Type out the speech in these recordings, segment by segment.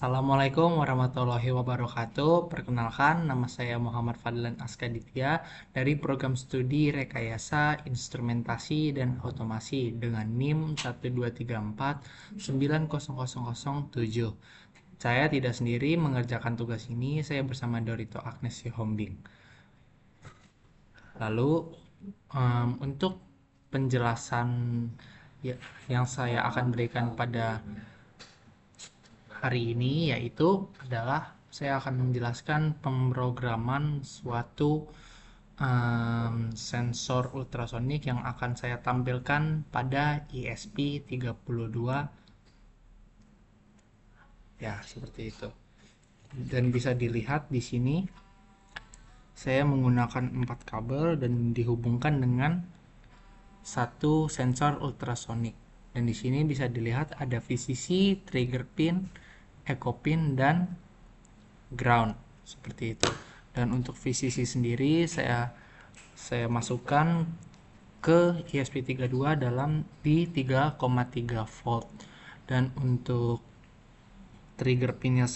Assalamualaikum warahmatullahi wabarakatuh. Perkenalkan, nama saya Muhammad Fadlan Askaditya dari program studi Rekayasa Instrumentasi dan Otomasi dengan NIM 123490007. Saya tidak sendiri mengerjakan tugas ini, saya bersama Dorito Agnes Sihombing. Lalu, untuk penjelasan yang saya akan berikan pada hari ini yaitu adalah saya akan menjelaskan pemrograman suatu sensor ultrasonik yang akan saya tampilkan pada ESP32 ya, seperti itu. Dan bisa dilihat di sini saya menggunakan 4 kabel dan dihubungkan dengan satu sensor ultrasonik. Dan di sini bisa dilihat ada VCC, trigger pin, echo pin, dan ground seperti itu. Dan untuk VCC sendiri saya masukkan ke ESP32 dalam di 3,3 volt. Dan untuk trigger pinnya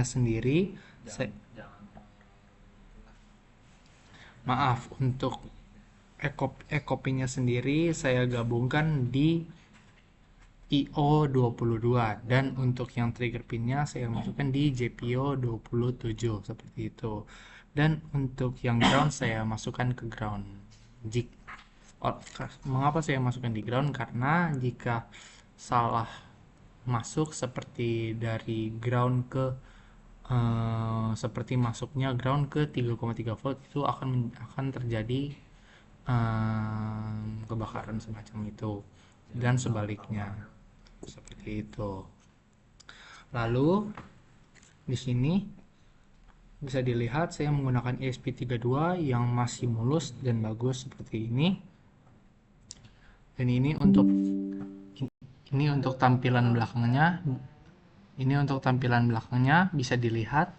sendiri maaf, untuk echo pinnya sendiri saya gabungkan di IO22, dan untuk yang trigger pinnya saya masukkan di JPO27 seperti itu. Dan untuk yang ground saya masukkan ke ground. Mengapa saya masukkan di ground? Karena jika salah masuk seperti dari ground ke seperti masuknya ground ke 3,3 volt, itu akan terjadi kebakaran semacam itu, dan sebaliknya seperti itu. Lalu di sini bisa dilihat saya menggunakan ESP32 yang masih mulus dan bagus seperti ini. Dan ini untuk tampilan belakangnya. Ini untuk tampilan belakangnya bisa dilihat.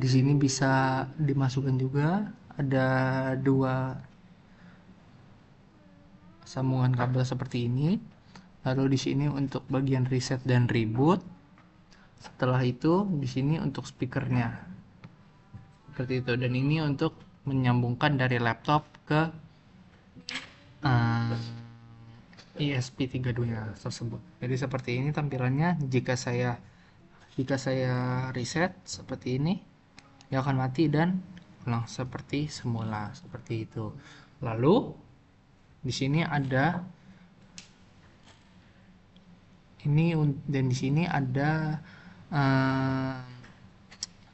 Di sini bisa dimasukkan juga ada dua sambungan kabel seperti ini. Lalu di sini untuk bagian reset dan reboot. Setelah itu di sini untuk speakernya seperti itu. Dan ini untuk menyambungkan dari laptop ke ESP32 tersebut. Jadi seperti ini tampilannya. Jika saya reset seperti ini, dia akan mati dan ulang seperti semula, seperti itu. Lalu di sini ada ini, dan di sini ada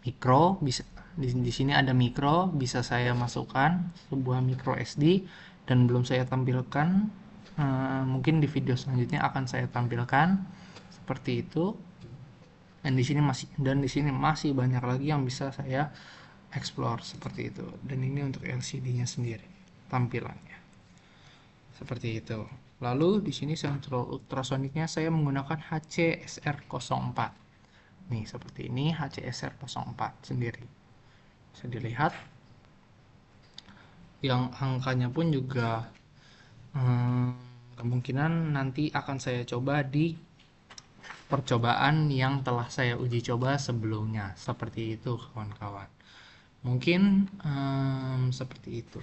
mikro, bisa di sini ada mikro, bisa saya masukkan sebuah micro SD, dan belum saya tampilkan. Mungkin di video selanjutnya akan saya tampilkan seperti itu. Dan di sini masih banyak lagi yang bisa saya explore seperti itu. Dan ini untuk LCD-nya sendiri tampilannya seperti itu. Lalu di sini sensor ultrasoniknya saya menggunakan HCSR04. Nih seperti ini HCSR04 sendiri. Bisa dilihat yang angkanya pun juga kemungkinan nanti akan saya coba di percobaan yang telah saya uji coba sebelumnya. Seperti itu kawan-kawan. Mungkin seperti itu.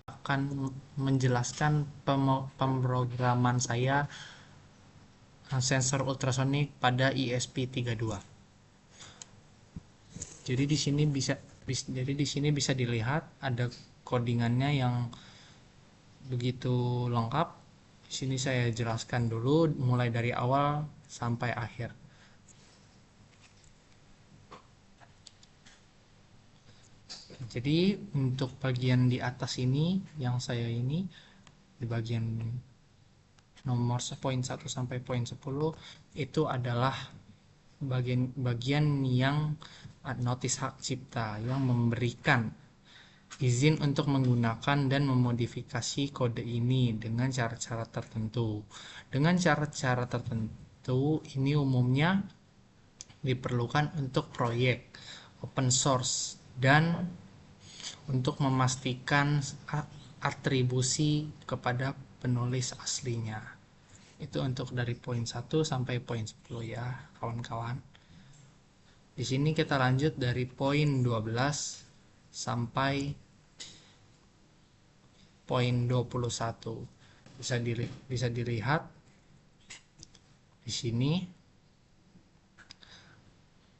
Akan menjelaskan pemrograman saya sensor ultrasonik pada ESP32. Jadi di sini bisa dilihat ada codingannya yang begitu lengkap. Di sini saya jelaskan dulu mulai dari awal sampai akhir. Jadi untuk bagian di atas ini yang saya ini di bagian nomor poin 1 sampai poin 10 itu adalah bagian yang notis hak cipta yang memberikan izin untuk menggunakan dan memodifikasi kode ini dengan cara-cara tertentu. Dengan cara-cara tertentu ini umumnya diperlukan untuk proyek open source dan untuk memastikan atribusi kepada penulis aslinya. Itu untuk dari poin 1 sampai poin 10 ya, kawan-kawan. Di sini kita lanjut dari poin 12 sampai poin 21. Bisa dilihat di sini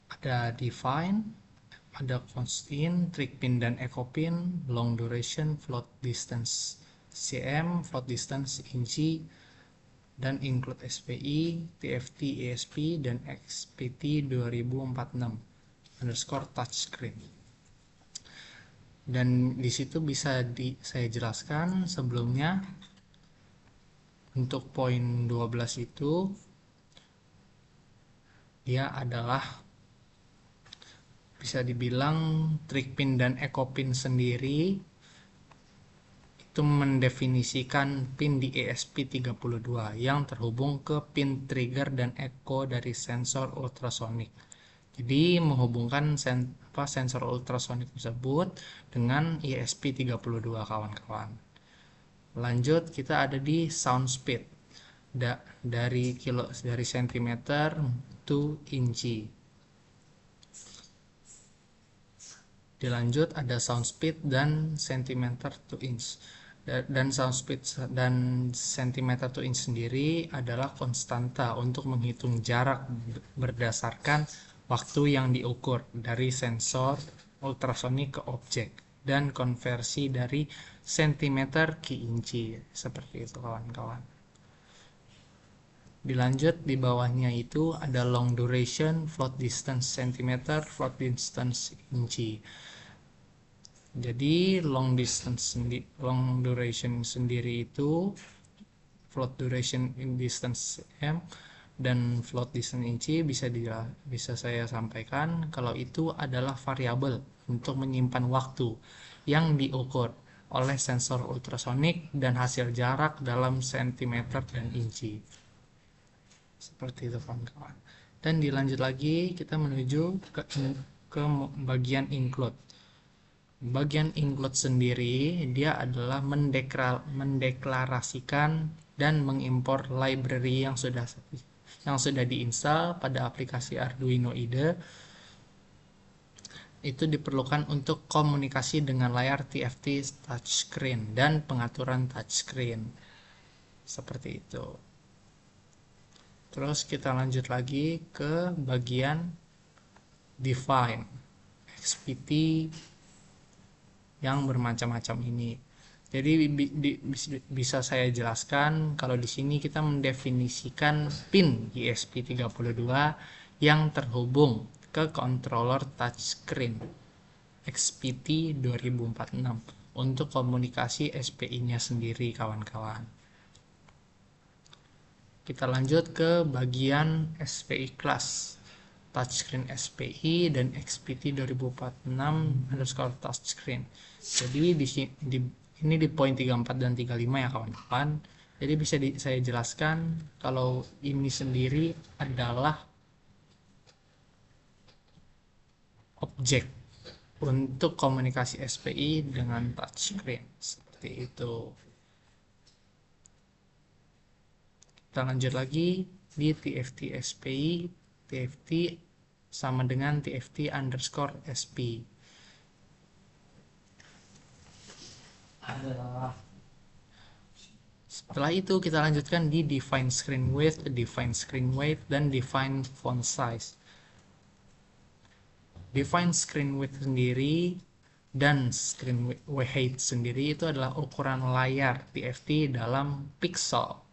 ada define, ada constant, trick pin dan echo pin, long duration, float distance cm, float distance inci, dan include SPI, TFT, ESP, dan XPT 2046 underscore touchscreen. Dan di situ bisa saya jelaskan sebelumnya untuk poin 12 itu dia adalah bisa dibilang trick pin dan echo pin sendiri itu mendefinisikan pin di ESP32 yang terhubung ke pin trigger dan echo dari sensor ultrasonic. Jadi menghubungkan sensor ultrasonic tersebut dengan ESP32 kawan-kawan. Lanjut kita ada di sound speed dari sentimeter to inci. Dilanjut ada sound speed dan centimeter to inch. Dan sound speed dan centimeter to inch sendiri adalah konstanta untuk menghitung jarak berdasarkan waktu yang diukur dari sensor ultrasonik ke objek dan konversi dari sentimeter ke inci. Seperti itu kawan-kawan. Dilanjut di bawahnya itu ada long duration, float distance centimeter, float distance inci. Jadi long duration sendiri itu float duration in distance m dan float distance inci bisa saya sampaikan kalau itu adalah variabel untuk menyimpan waktu yang diukur oleh sensor ultrasonik dan hasil jarak dalam sentimeter dan inci. Seperti itu kawan-kawan. Dan dilanjut lagi kita menuju ke bagian include. Bagian include sendiri dia adalah mendeklarasikan dan mengimpor library yang sudah diinstal pada aplikasi Arduino IDE. Itu diperlukan untuk komunikasi dengan layar TFT touchscreen dan pengaturan touchscreen. Seperti itu. Terus kita lanjut lagi ke bagian define XPT yang bermacam-macam ini. Jadi bisa saya jelaskan kalau di sini kita mendefinisikan pin ESP32 yang terhubung ke controller touchscreen XPT 2046 untuk komunikasi SPI-nya sendiri kawan-kawan. Kita lanjut ke bagian SPI class. Touchscreen SPI dan XPT 2046 underscore touchscreen. Jadi ini di poin 34 dan 35 ya kawan-kawan. Jadi bisa saya jelaskan kalau ini sendiri adalah objek untuk komunikasi SPI dengan touchscreen. Seperti itu. Kita lanjut lagi di TFT SPI. TFT sama dengan TFT underscore SP. Setelah itu kita lanjutkan di define screen width, dan define font size. Define screen width sendiri dan screen height sendiri itu adalah ukuran layar TFT dalam pixel.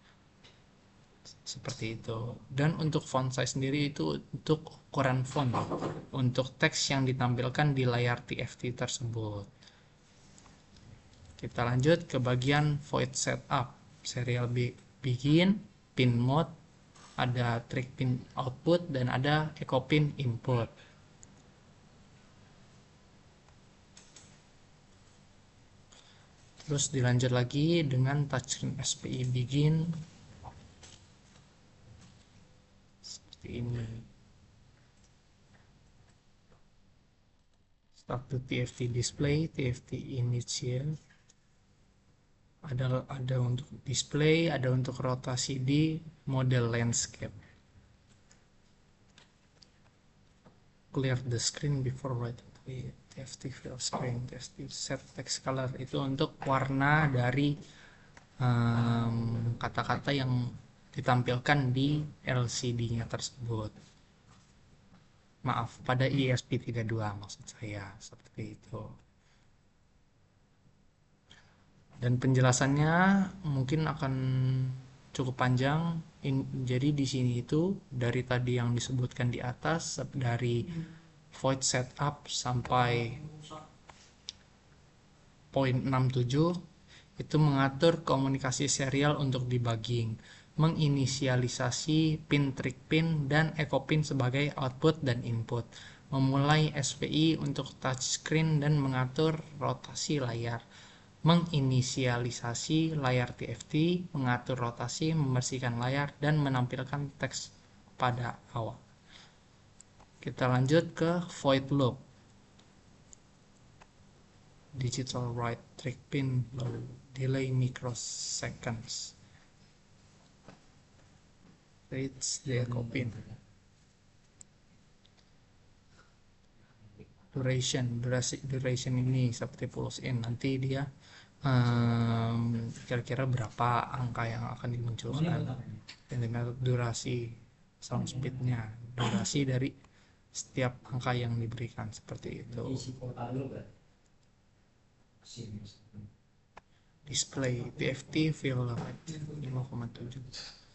Seperti itu. Dan untuk font size sendiri itu untuk ukuran font untuk teks yang ditampilkan di layar TFT tersebut. Kita lanjut ke bagian void setup. Serial begin, pin mode, ada trick pin output, dan ada echo pin input. Terus dilanjut lagi dengan touchscreen SPI begin. Ini start to TFT display, TFT initial, ada untuk display, ada untuk rotasi di model landscape. Clear the screen before writing TFT fill screen, TFT set text color, itu untuk warna dari kata-kata yang ditampilkan di LCD-nya tersebut. Maaf, pada ESP32 maksud saya, seperti itu. Dan penjelasannya mungkin akan cukup panjang. Jadi di sini itu dari tadi yang disebutkan di atas, dari void setup sampai poin 67 itu mengatur komunikasi serial untuk debugging, menginisialisasi pin trick pin dan echo pin sebagai output dan input, memulai SPI untuk touchscreen dan mengatur rotasi layar, menginisialisasi layar TFT, mengatur rotasi, membersihkan layar, dan menampilkan teks pada awal. Kita lanjut ke void loop. Digital write trick pin low delay microseconds. It's the echo pin. Duration ini seperti pulse in, nanti dia kira-kira berapa angka yang akan dimunculkan, centimeter durasi, sound speednya, durasi dari setiap angka yang diberikan, seperti itu. Display TFT fill rate 5,7.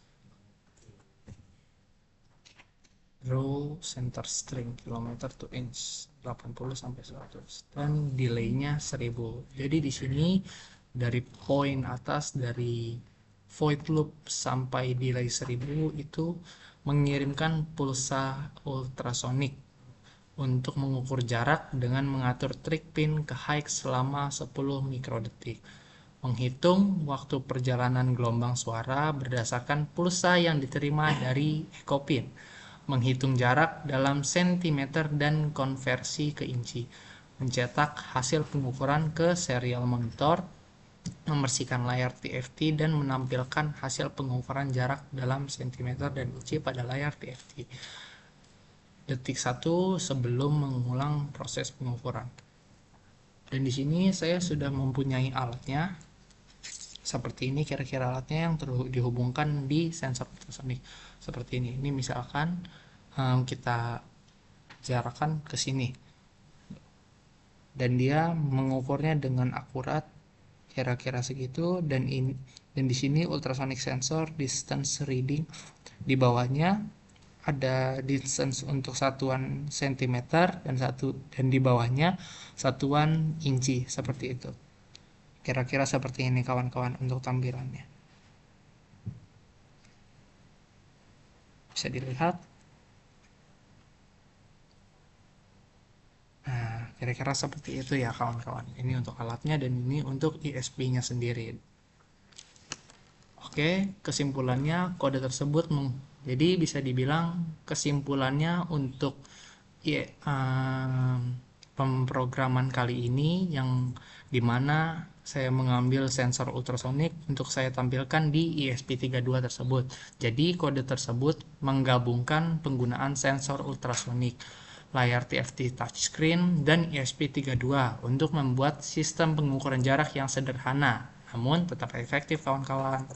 Draw center string kilometer to inch 80 sampai 100 dan delaynya 1000. Jadi di sini dari poin atas dari void loop sampai delay 1000 itu mengirimkan pulsa ultrasonic untuk mengukur jarak dengan mengatur trick pin ke high selama 10 mikrodetik. Menghitung waktu perjalanan gelombang suara berdasarkan pulsa yang diterima dari echo pin. Menghitung jarak dalam sentimeter dan konversi ke inci. Mencetak hasil pengukuran ke serial monitor, membersihkan layar TFT dan menampilkan hasil pengukuran jarak dalam sentimeter dan inci pada layar TFT. Detik 1 sebelum mengulang proses pengukuran. Dan di sini saya sudah mempunyai alatnya. Seperti ini kira-kira alatnya yang dihubungkan di sensor ultrasonic. Seperti ini. Ini misalkan kita jarakkan ke sini. Dan dia mengukurnya dengan akurat kira-kira segitu, dan di sini ultrasonic sensor distance reading, di bawahnya ada distance untuk satuan sentimeter dan di bawahnya satuan inci, seperti itu. Kira-kira seperti ini kawan-kawan untuk tampilannya. Bisa dilihat. Nah, kira-kira seperti itu ya kawan-kawan. Ini untuk alatnya dan ini untuk ISP-nya sendiri. Oke, kesimpulannya kode tersebut jadi bisa dibilang kesimpulannya untuk pemrograman kali ini yang dimana saya mengambil sensor ultrasonic untuk saya tampilkan di ESP32 tersebut. Jadi kode tersebut menggabungkan penggunaan sensor ultrasonic, layar TFT touchscreen, dan ESP32 untuk membuat sistem pengukuran jarak yang sederhana, namun tetap efektif kawan-kawan.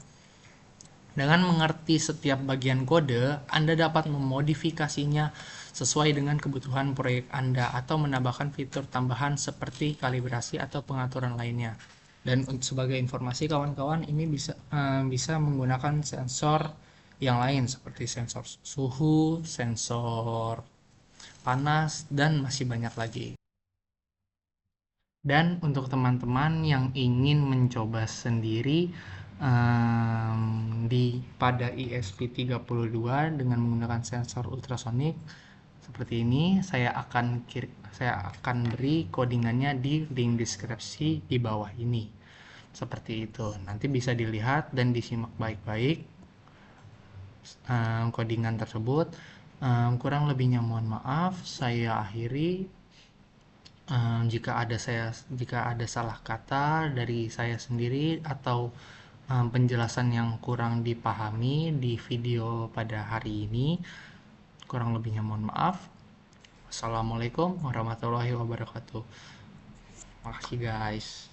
Dengan mengerti setiap bagian kode, Anda dapat memodifikasinya sesuai dengan kebutuhan proyek Anda atau menambahkan fitur tambahan seperti kalibrasi atau pengaturan lainnya. Dan sebagai informasi kawan-kawan, ini bisa menggunakan sensor yang lain seperti sensor suhu, sensor panas, dan masih banyak lagi. Dan untuk teman-teman yang ingin mencoba sendiri pada ESP32 dengan menggunakan sensor ultrasonic seperti ini, saya akan beri codingannya di link deskripsi di bawah ini. Seperti itu. Nanti bisa dilihat dan disimak baik-baik codingan tersebut. Kurang lebihnya mohon maaf. Saya akhiri. Jika ada salah kata dari saya sendiri atau penjelasan yang kurang dipahami di video pada hari ini, kurang lebihnya mohon maaf. Assalamualaikum warahmatullahi wabarakatuh. Makasih guys.